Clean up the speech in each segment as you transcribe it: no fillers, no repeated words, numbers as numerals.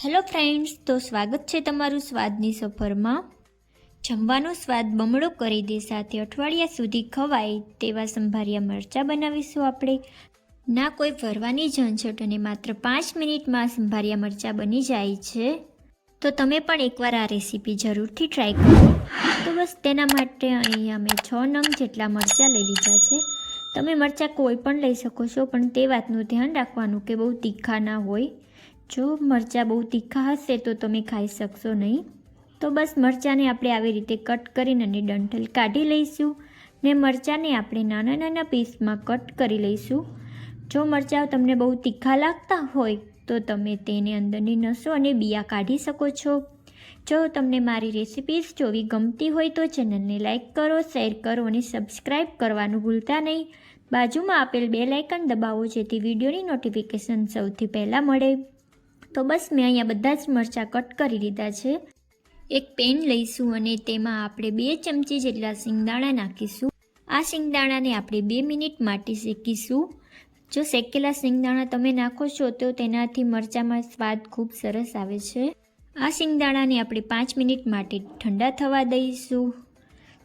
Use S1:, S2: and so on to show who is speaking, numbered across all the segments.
S1: Hello friends, તો સ્વાગત છે તમારું સ્વાદની સફરમાં। જમવાનો સ્વાદ બમણો કરી દે સાથે અઠવાડિયા સુધી ખવાય તેવા સંભારિયા મરચાં બનાવીશું આપણે। ના કોઈ ભરવાની ઝંઝટ અને માત્ર 5 મિનિટમાં સંભારિયા મરચાં બની જાય છે। તો તમે પણ એકવાર આ રેસીપી જરૂરથી ટ્રાય કરો। તો બસ તેના માટે અહીંયા મેં 6 નંગ જેટલા મરચાં લઈ લીધા છે। તમે મરચાં કોઈ પણ લઈ શકો છો, પણ તે વાતનું ધ્યાન રાખવાનું કે બહુ તીખા ના હોય। જો મરચાં બહુ તીખા હશે તો તમે ખાઈ શકશો નહીં। તો બસ મરચાંને આપણે આવી રીતે કટ કરીને અને ડંઠલ કાઢી લઈશું ને મરચાંને આપણે નાના નાના પીસમાં કટ કરી લઈશું। જો મરચાં તમને બહુ તીખા લાગતા હોય તો તમે તેને અંદરની નસો અને બિયા કાઢી શકો છો। જો તમને મારી રેસિપીઝ જોવી ગમતી હોય તો ચેનલને લાઇક કરો, શેર કરો અને સબસ્ક્રાઈબ કરવાનું ભૂલતા નહીં। બાજુમાં આપેલ બેલ આઇકન દબાવો જેથી વિડીયોની નોટિફિકેશન સૌથી પહેલાં મળે। તો બસ મેં અહીંયા બધા જ મરચાં કટ કરી લીધા છે। એક પેન લઈશું અને તેમાં આપણે 2 ચમચી જેટલા સિંગદાણા નાખીશું। આ સિંગદાણાને આપણે 2 મિનિટ માટે શેકીશું। જો શેકેલા સિંગદાણા તમે નાખો છો તો તેનાથી મરચાંમાં સ્વાદ ખૂબ સરસ આવે છે। આ સિંગદાણાને આપણે 5 મિનિટ માટે ઠંડા થવા દઈશું।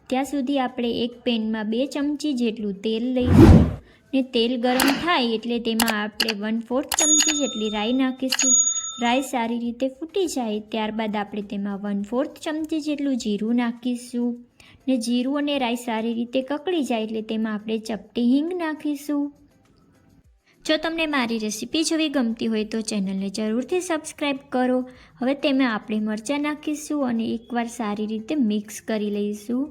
S1: ત્યાં સુધી આપણે એક પેનમાં 2 ચમચી જેટલું તેલ લઈશું ને તેલ ગરમ થાય એટલે તેમાં આપણે 1/4 ચમચી જેટલી રાઈ નાખીશું। રાઈ સારી રીતે ફૂટી જાય ત્યારબાદ આપણે તેમાં 1/4 ચમચી જેટલું જીરું નાખીશું ને જીરું અને રાઈ સારી રીતે કકળી જાય એટલે તેમાં આપણે ચપટી હિંગ નાખીશું। જો તમને મારી રેસીપી જોવી ગમતી હોય તો ચેનલને જરૂરથી સબસ્ક્રાઈબ કરો। હવે તેમાં આપણે મરચાં નાખીશું અને એકવાર સારી રીતે મિક્સ કરી લઈશું।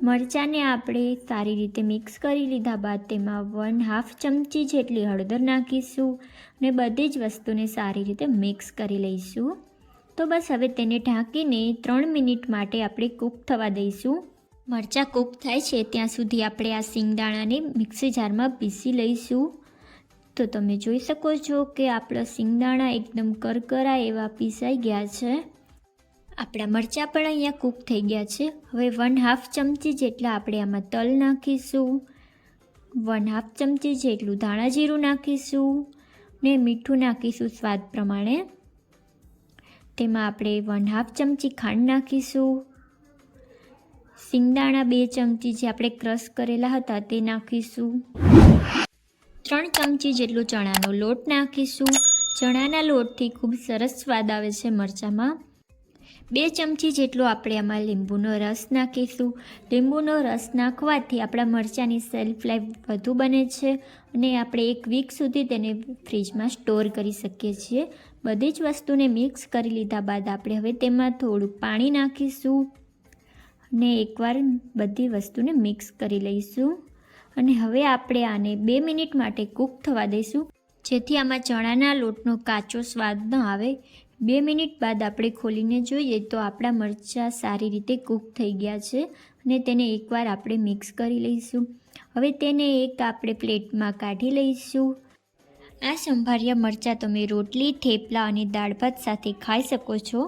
S1: મરચાંને આપણે સારી રીતે મિક્સ કરી લીધા બાદ તેમાં 1/2 ચમચી જેટલી હળદર નાખીશું અને બધી જ વસ્તુને સારી રીતે મિક્સ કરી લઈશું। તો બસ હવે તેને ઢાંકીને 3 મિનિટ માટે આપણે કૂક થવા દઈશું। મરચાં કૂક થાય છે ત્યાં સુધી આપણે આ સિંગદાણાને મિક્સી જારમાં પીસી લઈશું। તો તમે જોઈ શકો છો કે આપણા સિંગદાણા એકદમ કરકરા એવા પીસાઈ ગયા છે। આપણા મરચાં પણ અહીંયા કૂક થઈ ગયા છે। હવે 1/2 ચમચી જેટલા આપણે આમાં તલ નાખીશું, 1/2 ચમચી જેટલું ધાણા જીરું નાખીશું ને મીઠું નાખીશું સ્વાદ પ્રમાણે। તેમાં આપણે 1/2 ચમચી ખાંડ નાખીશું, સિંગદાણા 2 ચમચી જે આપણે ક્રશ કરેલા હતા તે નાખીશું, 3 ચમચી જેટલો ચણાનો લોટ નાખીશું। ચણાના લોટથી ખૂબ સરસ સ્વાદ આવે છે મરચાંમાં। 2 ચમચી જેટલો આપણે આમાં લીંબુનો રસ નાખીશું। લીંબુનો રસ નાખવાથી આપણા મરચાંની શેલ્ફ લાઈફ વધુ બને છે અને આપણે 1 વીક સુધી તેને ફ્રીજમાં સ્ટોર કરી શકીએ છીએ। બધી જ વસ્તુને મિક્સ કરી લીધા બાદ આપણે હવે તેમાં થોડું પાણી નાખીશું અને એકવાર બધી વસ્તુને મિક્સ કરી લઈશું અને હવે આપણે આને 2 મિનિટ માટે કૂક થવા દઈશું જેથી આમાં ચણાના લોટનો કાચો સ્વાદ ન આવે। 2 મિનિટ બાદ આપણે ખોલીને જોઈએ તો આપણા મરચાં સારી રીતે કૂક થઈ ગયા છે અને તેને એકવાર આપણે મિક્સ કરી લઈશું। હવે તેને એક આપણે પ્લેટમાં કાઢી લઈશું। આ સંભારિયા મરચાં તમે રોટલી, થેપલા અને દાળ ભાત સાથે ખાઈ શકો છો।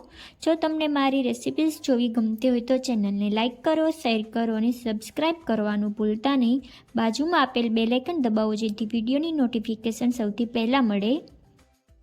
S1: જો તમને મારી રેસિપીઝ જોવી ગમતી હોય તો ચેનલને લાઇક કરો, શેર કરો અને સબસ્ક્રાઈબ કરવાનું ભૂલતા નહીં। બાજુમાં આપેલ બેલ આઇકન દબાવો જેથી વિડીયોની નોટિફિકેશન સૌથી પહેલાં મળે।